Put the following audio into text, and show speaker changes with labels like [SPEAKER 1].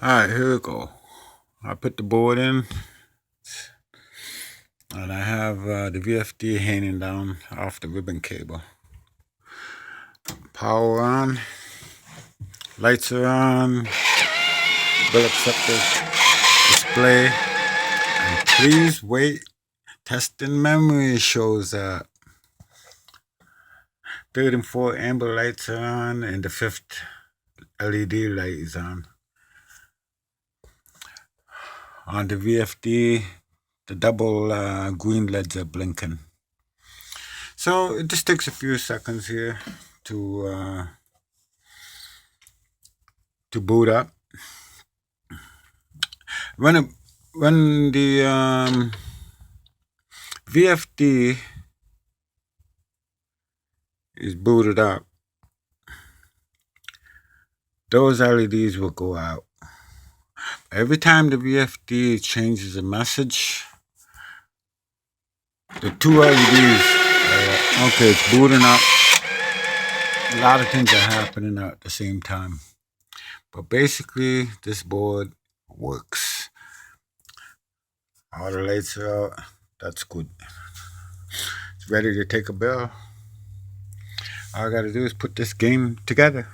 [SPEAKER 1] Alright, here we go. I put the board in, and I have the VFD hanging down off the ribbon cable. Power on, lights are on, bill accepted, display, and please wait. Testing memory shows that third and fourth amber lights are on, and the fifth LED light is on. On the VFD, the double green LEDs are blinking. So it just takes a few seconds here to boot up. When the VFD is booted up, those LEDs will go out. Every time the VFD changes a message, the two LEDs, okay, it's booting up. A lot of things are happening at the same time. But basically, this board works. All the lights are out. That's good. It's ready to take a bill. All I gotta do is put this game together.